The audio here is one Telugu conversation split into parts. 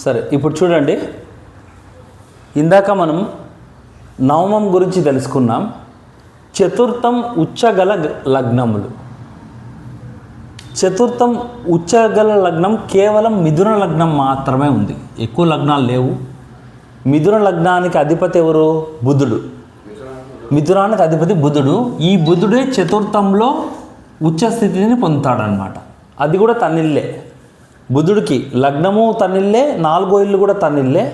సరే, ఇప్పుడు చూడండి, ఇందాక మనం నవమం గురించి తెలుసుకున్నాం. చతుర్థం ఉచ్చగల లగ్నములు. చతుర్థం ఉచ్చగల లగ్నం కేవలం మిథున లగ్నం మాత్రమే ఉంది, ఎక్కువ లగ్నాలు లేవు. మిథున లగ్నానికి అధిపతి ఎవరు? బుధుడు. మిథునానికి అధిపతి బుధుడు. ఈ బుధుడే చతుర్థంలో ఉచ్చస్థితిని పొందుతాడనమాట. అది కూడా తన్నిల్లే. బుధుడికి లగ్నము తన్నిల్లే, 4వ ఇల్లు కూడా తన్నిల్లే.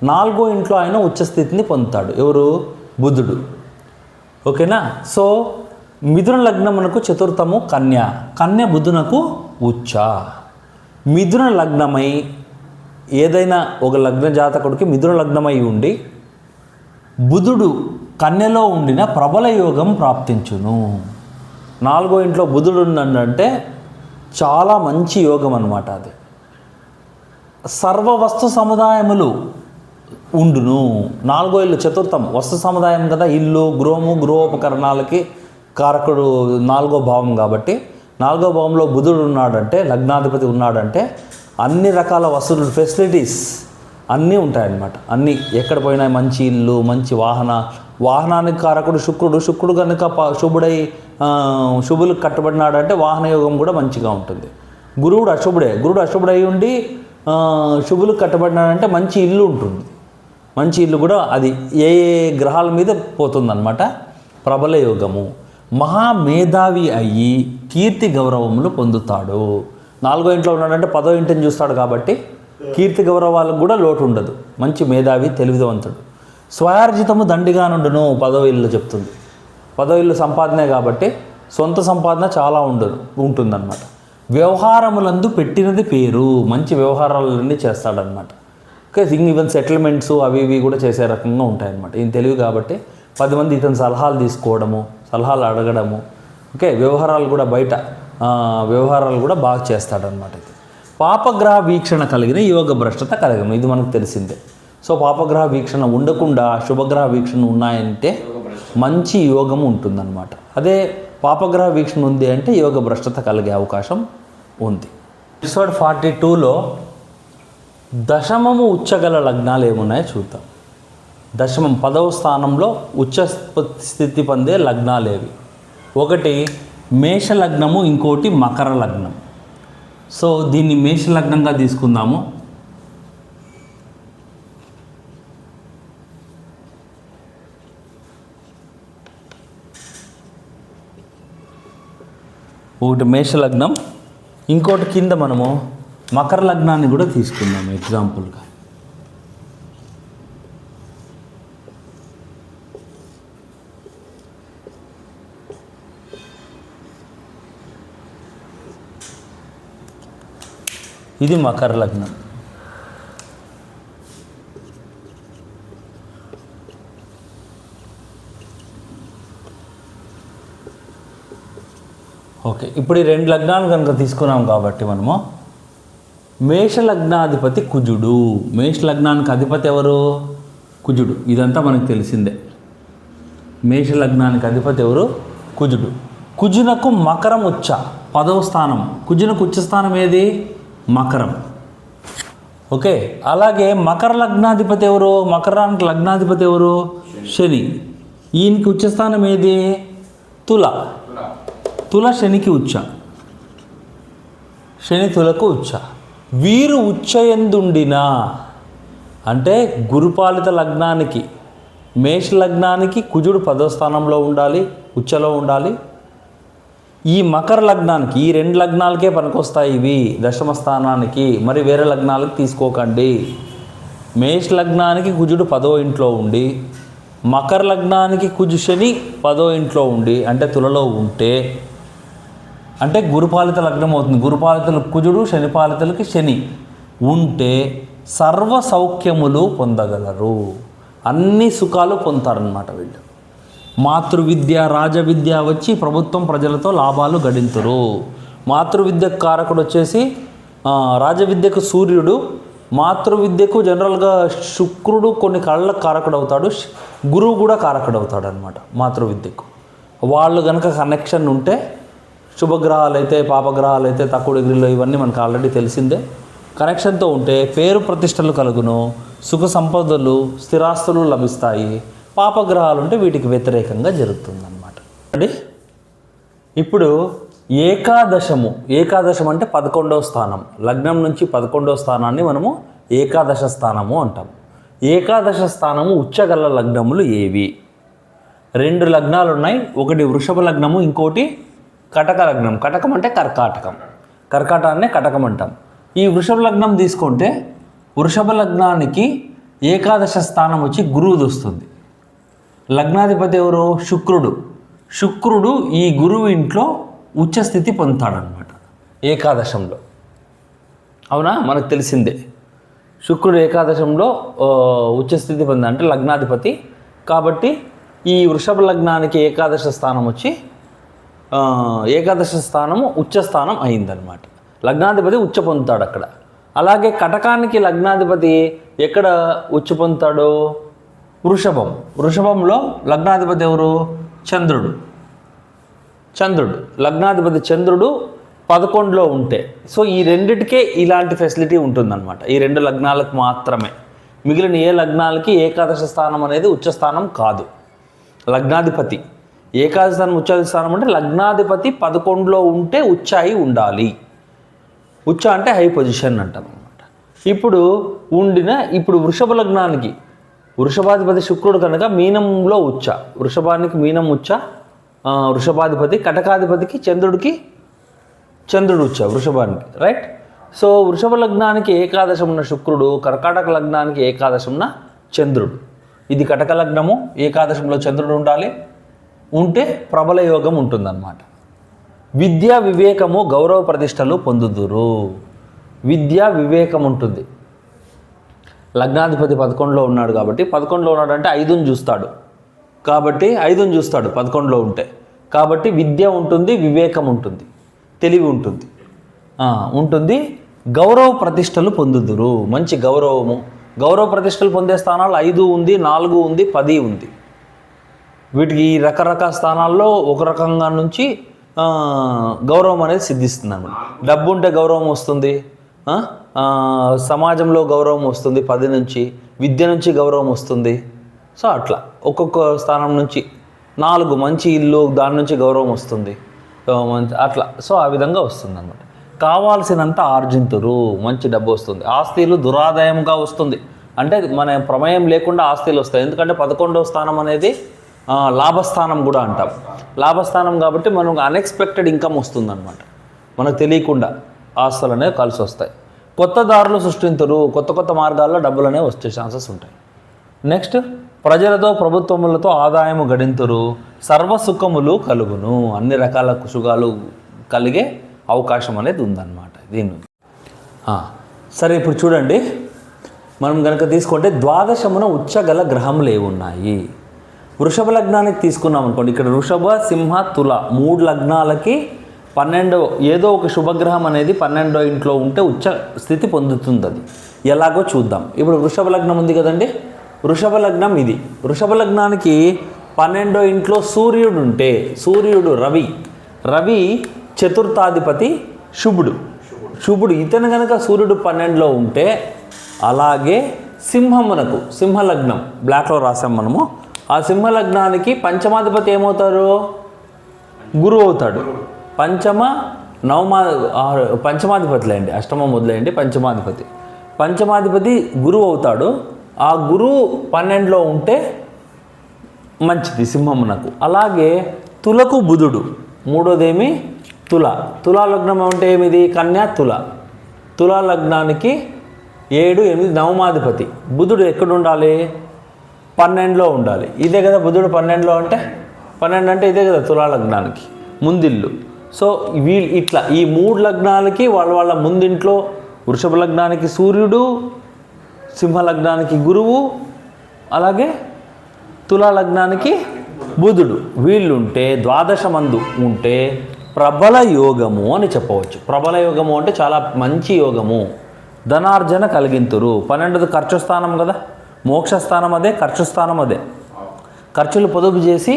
4వ ఇంట్లో ఆయన ఉచ్చస్థితిని పొందుతాడు. ఎవరు? బుధుడు. ఓకేనా? సో మిథున లగ్నమునకు చతుర్థము కన్య, కన్య బుధునకు ఉచ్చ. మిథున లగ్నమై ఏదైనా ఒక లగ్న జాతకుడికి మిథున లగ్నమై ఉండి బుధుడు కన్యలో ఉండిన ప్రబల యోగం ప్రాప్తించును. 4వ ఇంట్లో బుధుడు ఉన్నాడంటే చాలా మంచి యోగం అన్నమాట. అది సర్వ వస్తు సముదాయములు ఉండును. 4వ ఇల్లు చతుర్థం వస్తు సముదాయం కదా, ఇల్లు, గృహము, గృహోపకరణాలకి కారకుడు 4వ భావం కాబట్టి 4వ భావంలో బుధుడు ఉన్నాడంటే, లగ్నాధిపతి ఉన్నాడంటే అన్ని రకాల వసతులు, ఫెసిలిటీస్ అన్నీ ఉంటాయన్నమాట. అన్నీ ఎక్కడ పోయినా మంచి ఇల్లు, మంచి వాహనానికి కారకుడు శుక్రుడు. శుక్రుడు కనుక శుభుడై శుభులకు కట్టబడినాడంటే వాహన యోగం కూడా మంచిగా ఉంటుంది. గురువుడు అశుభుడే. గురుడు అశుభుడై ఉండి శుభులకు కట్టబడినాడంటే మంచి ఇల్లు ఉంటుంది. మంచి ఇల్లు కూడా అది ఏ గ్రహాల మీద పోతుందన్నమాట. ప్రబల యోగము. మహామేధావి అయ్యి కీర్తి గౌరవములు పొందుతాడు. 4వ ఇంట్లో ఉన్నాడంటే 10వ ఇంటిని చూస్తాడు కాబట్టి కీర్తి గౌరవాలకు కూడా లోటు ఉండదు. మంచి మేధావి, తెలివివంతుడు. స్వయార్జితము దండిగా నుండును 10వ ఇల్లు చెప్తుంది. 10వ ఇల్లు సంపాదనే కాబట్టి సొంత సంపాదన చాలా ఉంటుందన్నమాట. వ్యవహారములందు పెట్టినది పేరు, మంచి వ్యవహారాలన్నీ చేస్తాడనమాట. ఓకే, ఈవెన్ సెటిల్మెంట్స్ అవి ఇవి కూడా చేసే రకంగా ఉంటాయన్నమాట. ఈయన తెలివి కాబట్టి 10 మంది ఇతని సలహాలు తీసుకోవడము, సలహాలు అడగడము. ఓకే, వ్యవహారాలు కూడా బాగా చేస్తాడనమాట. ఇది పాపగ్రహ వీక్షణ కలిగిన యోగ భ్రష్టత కలిగిన, ఇది మనకు తెలిసిందే. సో పాపగ్రహ వీక్షణ ఉండకుండా శుభగ్రహ వీక్షణ ఉన్నాయంటే మంచి యోగం ఉంటుందన్నమాట. అదే పాపగ్రహ వీక్షణ ఉంది అంటే యోగ భ్రష్టత కలిగే అవకాశం ఉంది. ఎపిసోడ్ 42లో దశమము ఉచ్చగల లగ్నాలు ఏమున్నాయో చూద్దాం. దశమం 10వ స్థానంలో ఉచ్చ స్థితి పొందే లగ్నాలేవి? ఒకటి మేష లగ్నము, ఇంకోటి మకర లగ్నం. సో దీన్ని మేష లగ్నంగా తీసుకుందాము. ఒకటి మేష లగ్నం, ఇంకోటి కింద మనము మకర లగ్నాన్ని కూడా తీసుకుందాము ఎగ్జాంపుల్గా. ఇది మకర లగ్నం. ఓకే, ఇప్పుడు ఈ 2 లగ్నాలు కనుక తీసుకున్నాం కాబట్టి మనము మేష లగ్నాధిపతి కుజుడు. మేష లగ్నానికి అధిపతి ఎవరు? కుజుడు. ఇదంతా మనకు తెలిసిందే. మేష లగ్నానికి అధిపతి ఎవరు? కుజుడు. కుజునకు మకరం ఉచ్చ, 10వ స్థానం. కుజునకు ఉచ్చ స్థానం ఏది? మకరం. ఓకే, అలాగే మకర లగ్నాధిపతి ఎవరు? మకరానికి లగ్నాధిపతి ఎవరు? శని. ఈయనకి ఉచ్చస్థానం ఏది? తుల. తుల శనికి ఉచ్చ. శని తులకు ఉచ్చ. వీరు ఉచ్చయందుండినా అంటే గురుపాలిత లగ్నానికి, మేష లగ్నానికి కుజుడు 10వ స్థానంలో ఉండాలి, ఉచ్చలో ఉండాలి. ఈ మకర లగ్నానికి, ఈ 2 లగ్నాలకే పనికొస్తాయి ఇవి, దశమ స్థానానికి. మరి వేరే లగ్నాలకు తీసుకోకండి. మేష లగ్నానికి కుజుడు 10వ ఇంట్లో ఉండి, మకర లగ్నానికి కుజు శని 10వ ఇంట్లో ఉండి, అంటే తులలో ఉంటే అంటే గురుపాలిత లగ్నం అవుతుంది. గురుపాలితలకు కుజుడు, శనిపాలితలకి శని ఉంటే సర్వ సౌఖ్యములు పొందగలరు, అన్ని సుఖాలు పొందుతారనమాట వీళ్ళు. మాతృవిద్య, రాజవిద్య వచ్చి ప్రభుత్వం ప్రజలతో లాభాలు గడింతురు. మాతృవిద్యకు కారకుడు వచ్చేసి రాజవిద్యకు సూర్యుడు, మాతృవిద్యకు జనరల్గా శుక్రుడు కొన్ని కళ్ళకు కారకుడు అవుతాడు, గురువు కూడా కారకుడు అవుతాడు అనమాట మాతృవిద్యకు. వాళ్ళు కనుక కనెక్షన్ ఉంటే శుభగ్రహాలు అయితే, పాపగ్రహాలు అయితే, తక్కువ డిగ్రీలో, ఇవన్నీ మనకు ఆల్రెడీ తెలిసిందే. కనెక్షన్తో ఉంటే పేరు ప్రతిష్టలు కలుగును, సుఖ సంపదలు స్థిరాస్తులు లభిస్తాయి. పాపగ్రహాలు ఉంటే వీటికి వ్యతిరేకంగా జరుగుతుందన్నమాట. అంటే ఇప్పుడు ఏకాదశం అంటే 11వ స్థానం. లగ్నం నుంచి 11వ స్థానాన్ని మనము ఏకాదశ స్థానము అంటాం. ఏకాదశ స్థానము ఉచ్చగల లగ్నములు ఏవి? 2 లగ్నాలు ఉన్నాయి. ఒకటి వృషభ లగ్నము, ఇంకోటి కటక లగ్నం. కటకం అంటే కర్కాటకం, కర్కాటాన్నే కటకం అంటాం. ఈ వృషభ లగ్నం తీసుకుంటే వృషభ లగ్నానికి ఏకాదశ స్థానం వచ్చి గురువుది వస్తుంది. లగ్నాధిపతి ఎవరు? శుక్రుడు ఈ గురువు ఇంట్లో ఉచ్చస్థితి పొందుతాడనమాట ఏకాదశంలో. అవునా, మనకు తెలిసిందే. శుక్రుడు ఏకాదశంలో ఉచ్చస్థితి పొందా అంటే లగ్నాధిపతి. కాబట్టి ఈ వృషభ లగ్నానికి ఏకాదశ స్థానం వచ్చి ఏకాదశ స్థానము ఉచ్చస్థానం అయిందనమాట. లగ్నాధిపతి ఉచ్చ పొందుతాడు అక్కడ. అలాగే కటకానికి లగ్నాధిపతి ఎక్కడ ఉచ్చ పొందుతాడు? వృషభంలో లగ్నాధిపతి ఎవరు? చంద్రుడు. లగ్నాధిపతి చంద్రుడు 11లో ఉంటే, సో ఈ రెండిటికే ఇలాంటి ఫెసిలిటీ ఉంటుందన్నమాట. ఈ 2 లగ్నాలకు మాత్రమే. మిగిలిన ఏ లగ్నాలకి ఏకాదశ స్థానం అనేది ఉచ్చస్థానం కాదు. లగ్నాధిపతి ఏకాదశ స్థానం ఉచ్చాయి స్థానం అంటే లగ్నాధిపతి 11లో ఉంటే ఉచ్చాయి ఉండాలి. ఉచ్చ అంటే హై పొజిషన్ అంటాం అనమాట. ఇప్పుడు వృషభ లగ్నానికి వృషభాధిపతి శుక్రుడు కనుక మీనంలో ఉచ్చ, వృషభానికి మీనం ఉచ్చ, వృషభాధిపతి. కటకాధిపతికి చంద్రుడు ఉచ్చ వృషభానికి, రైట్. సో వృషభ లగ్నానికి ఏకాదశం ఉన్న శుక్రుడు, కర్కాటక లగ్నానికి ఏకాదశం ఉన్న చంద్రుడు. ఇది కటక లగ్నము, ఏకాదశంలో చంద్రుడు ఉంటే ప్రబల యోగం ఉంటుందన్నమాట. విద్యా వివేకము గౌరవ ప్రతిష్టలు పొందుదురు. విద్యా వివేకం ఉంటుంది. లగ్నాధిపతి 11లో ఉన్నాడు కాబట్టి 11లో ఉన్నాడంటే 5ని చూస్తాడు. కాబట్టి 5ని చూస్తాడు 11లో ఉంటే. కాబట్టి విద్య ఉంటుంది, వివేకం ఉంటుంది, తెలివి ఉంటుంది. గౌరవ ప్రతిష్టలు పొందుదురు. మంచి గౌరవ ప్రతిష్టలు పొందే స్థానాలు 5 ఉంది, 4 ఉంది, 10 ఉంది. వీటికి రకరకాల స్థానాల్లో ఒక రకంగా నుంచి గౌరవం అనేది సిద్ధిస్తుంది అన్నమాట. డబ్బు ఉంటే గౌరవం వస్తుంది, సమాజంలో గౌరవం వస్తుంది 10 నుంచి, విద్య నుంచి గౌరవం వస్తుంది. సో అట్లా ఒక్కొక్క స్థానం నుంచి 4 మంచి ఇల్లు, దాని నుంచి గౌరవం వస్తుంది అట్లా. సో ఆ విధంగా వస్తుంది అన్నమాట. కావాల్సినంత ఆర్జింతురు, మంచి డబ్బు వస్తుంది. ఆస్తులు దురాదాయంగా వస్తుంది అంటే మన ప్రమేయం లేకుండా ఆస్తులు వస్తాయి. ఎందుకంటే 11వ స్థానం అనేది లాభస్థానం కూడా అంటాం. లాభస్థానం కాబట్టి మనకు అన్ఎక్స్పెక్టెడ్ ఇన్కమ్ వస్తుంది అనమాట. మనకు తెలియకుండా ఆస్తులు అనేవి కలిసి వస్తాయి. కొత్త దారులు సృష్టించరు, కొత్త మార్గాల్లో డబ్బులు అనేవి వచ్చే ఛాన్సెస్ ఉంటాయి. నెక్స్ట్, ప్రజలతో ప్రభుత్వములతో ఆదాయము గడింతురు, సర్వసుఖములు కలుగును. అన్ని రకాల సుఖాలు కలిగే అవకాశం అనేది ఉందన్నమాట దీన్ని. సరే, ఇప్పుడు చూడండి, మనం కనుక తీసుకుంటే ద్వాదశమున ఉచ్చగల గ్రహములు ఏమున్నాయి? వృషభ లగ్నానికి తీసుకున్నాం అనుకోండి. ఇక్కడ వృషభ, సింహ, తుల 3 లగ్నాలకి 12 ఏదో ఒక శుభగ్రహం అనేది 12వ ఇంట్లో ఉంటే ఉచ్చ స్థితి పొందుతుంది. అది ఎలాగో చూద్దాం. ఇప్పుడు వృషభ లగ్నం ఉంది కదండి, వృషభ లగ్నం ఇది. వృషభ లగ్నానికి 12వ ఇంట్లో సూర్యుడు ఉంటే, సూర్యుడు రవి చతుర్థాధిపతి శుభుడు ఇతను కనుక సూర్యుడు 12లో ఉంటే, అలాగే సింహలగ్నం బ్లాక్లో రాసాం మనము. ఆ సింహలగ్నానికి పంచమాధిపతి ఏమవుతారు? గురువు అవుతాడు. పంచమాధిపతులే అండి, అష్టమం వదిలేయండి. పంచమాధిపతి గురువు అవుతాడు. ఆ గురువు 12లో ఉంటే మంచిది సింహమునకు. అలాగే తులకు బుధుడు, మూడోదేమి తులా లగ్నం అంటే ఏమిది? కన్యా తులా లగ్నానికి 7, 8 నవమాధిపతి. బుధుడు ఎక్కడ ఉండాలి? 12లో ఉండాలి. ఇదే కదా బుధుడు 12లో అంటే 12 అంటే ఇదే కదా తులా లగ్నానికి ముందిల్లు. సో ఇట్లా ఈ 3 లగ్నాలకి వాళ్ళ ముందింట్లో వృషభ లగ్నానికి సూర్యుడు, సింహ లగ్నానికి గురువు, అలాగే తులా లగ్నానికి బుధుడు వీళ్ళుంటే, ద్వాదశమందు ఉంటే ప్రబల యోగము అని చెప్పవచ్చు. ప్రబల యోగము అంటే చాలా మంచి యోగము, ధనార్జన కలిగింతురు. 12ది ఖర్చు స్థానం కదా, మోక్ష స్థానం అదే, ఖర్చు స్థానం అదే. ఖర్చులు పొదుపు చేసి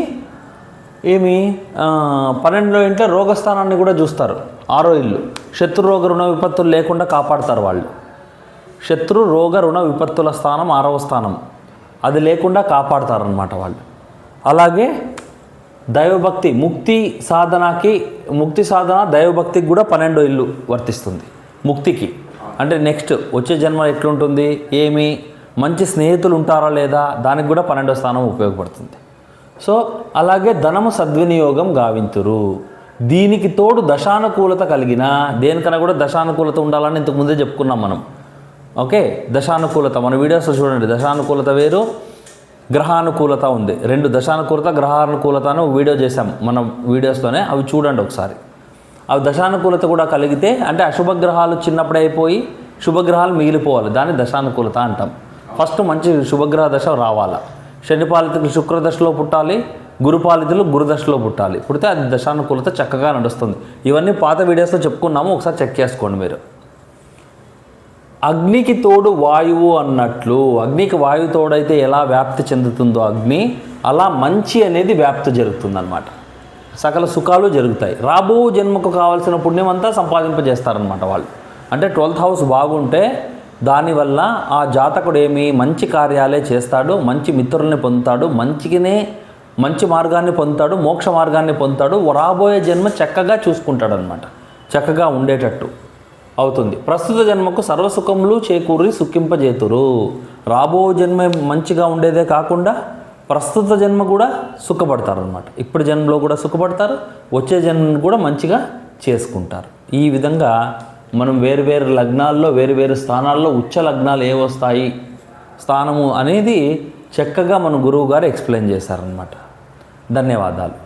12లో ఇంట్లో రోగస్థానాన్ని కూడా చూస్తారు. 6వ ఇల్లు శత్రు రోగ రుణ విపత్తులు లేకుండా కాపాడుతారు వాళ్ళు. శత్రు రోగ రుణ విపత్తుల స్థానం 6వ స్థానం, అది లేకుండా కాపాడతారనమాట వాళ్ళు. అలాగే దైవభక్తి, ముక్తి సాధన దైవభక్తికి కూడా 12 ఇల్లు వర్తిస్తుంది. ముక్తికి అంటే నెక్స్ట్ వచ్చే జన్మ ఎట్లుంటుంది, ఏమి మంచి స్నేహితులు ఉంటారా లేదా, దానికి కూడా 12వ స్థానం ఉపయోగపడుతుంది. సో అలాగే ధనము సద్వినియోగం గావింతురు. దీనికి తోడు దశానుకూలత కలిగిన, దేనికన్నా కూడా దశానుకూలత ఉండాలని ఇంతకుముందే చెప్పుకున్నాం మనం. ఓకే, దశానుకూలత మన వీడియోస్లో చూడండి. దశానుకూలత వేరు, గ్రహానుకూలత ఉంది. 2 దశానుకూలత గ్రహానుకూలత అని వీడియో చేసాం మన వీడియోస్లోనే, అవి చూడండి ఒకసారి. అవి దశానుకూలత కూడా కలిగితే అంటే అశుభగ్రహాలు చిన్నప్పుడే అయిపోయి శుభగ్రహాలు మిగిలిపోవాలి, దాన్ని దశానుకూలత అంటాం. ఫస్ట్ మంచి శుభగ్రహ దశ రావాలా. శనిపాలితులు శుక్రదశలో పుట్టాలి, గురుపాలితులు గురుదశలో పుట్టాలి. పుడితే అది దశానుకూలత చక్కగా నడుస్తుంది. ఇవన్నీ పాత వీడియోస్లో చెప్పుకున్నాము, ఒకసారి చెక్ చేసుకోండి మీరు. అగ్నికి తోడు వాయువు అన్నట్లు, అగ్నికి వాయువు తోడైతే ఎలా వ్యాప్తి చెందుతుందో అగ్ని, అలా మంచి అనేది వ్యాప్తి జరుగుతుందన్నమాట. సకల సుఖాలు జరుగుతాయి. రాబో జన్మకు కావాల్సిన పుణ్యం అంతా సంపాదింపజేస్తారనమాట వాళ్ళు. అంటే 12th హౌస్ బాగుంటే దానివల్ల ఆ జాతకుడు మంచి కార్యాలే చేస్తాడు, మంచి మిత్రుల్ని పొందుతాడు, మంచి మార్గాన్ని పొందుతాడు, మోక్ష మార్గాన్ని పొందుతాడు. రాబోయే జన్మ చక్కగా చూసుకుంటాడు అనమాట, చక్కగా ఉండేటట్టు అవుతుంది. ప్రస్తుత జన్మకు సర్వసుఖములు చేకూరి సుఖింపజేతురు. రాబో జన్మ మంచిగా ఉండేదే కాకుండా ప్రస్తుత జన్మ కూడా సుఖపడతారు అనమాట. ఇప్పుడు జన్మలో కూడా సుఖపడతారు, వచ్చే జన్మను కూడా మంచిగా చేసుకుంటారు. ఈ విధంగా మనం వేరు లగ్నాల్లో వేరు స్థానాల్లో ఉచ్చ లగ్నాలు ఏవొస్తాయి స్థానము అనేది చక్కగా మన గురువు గారు ఎక్స్ప్లెయిన్ చేశారనమాట. ధన్యవాదాలు.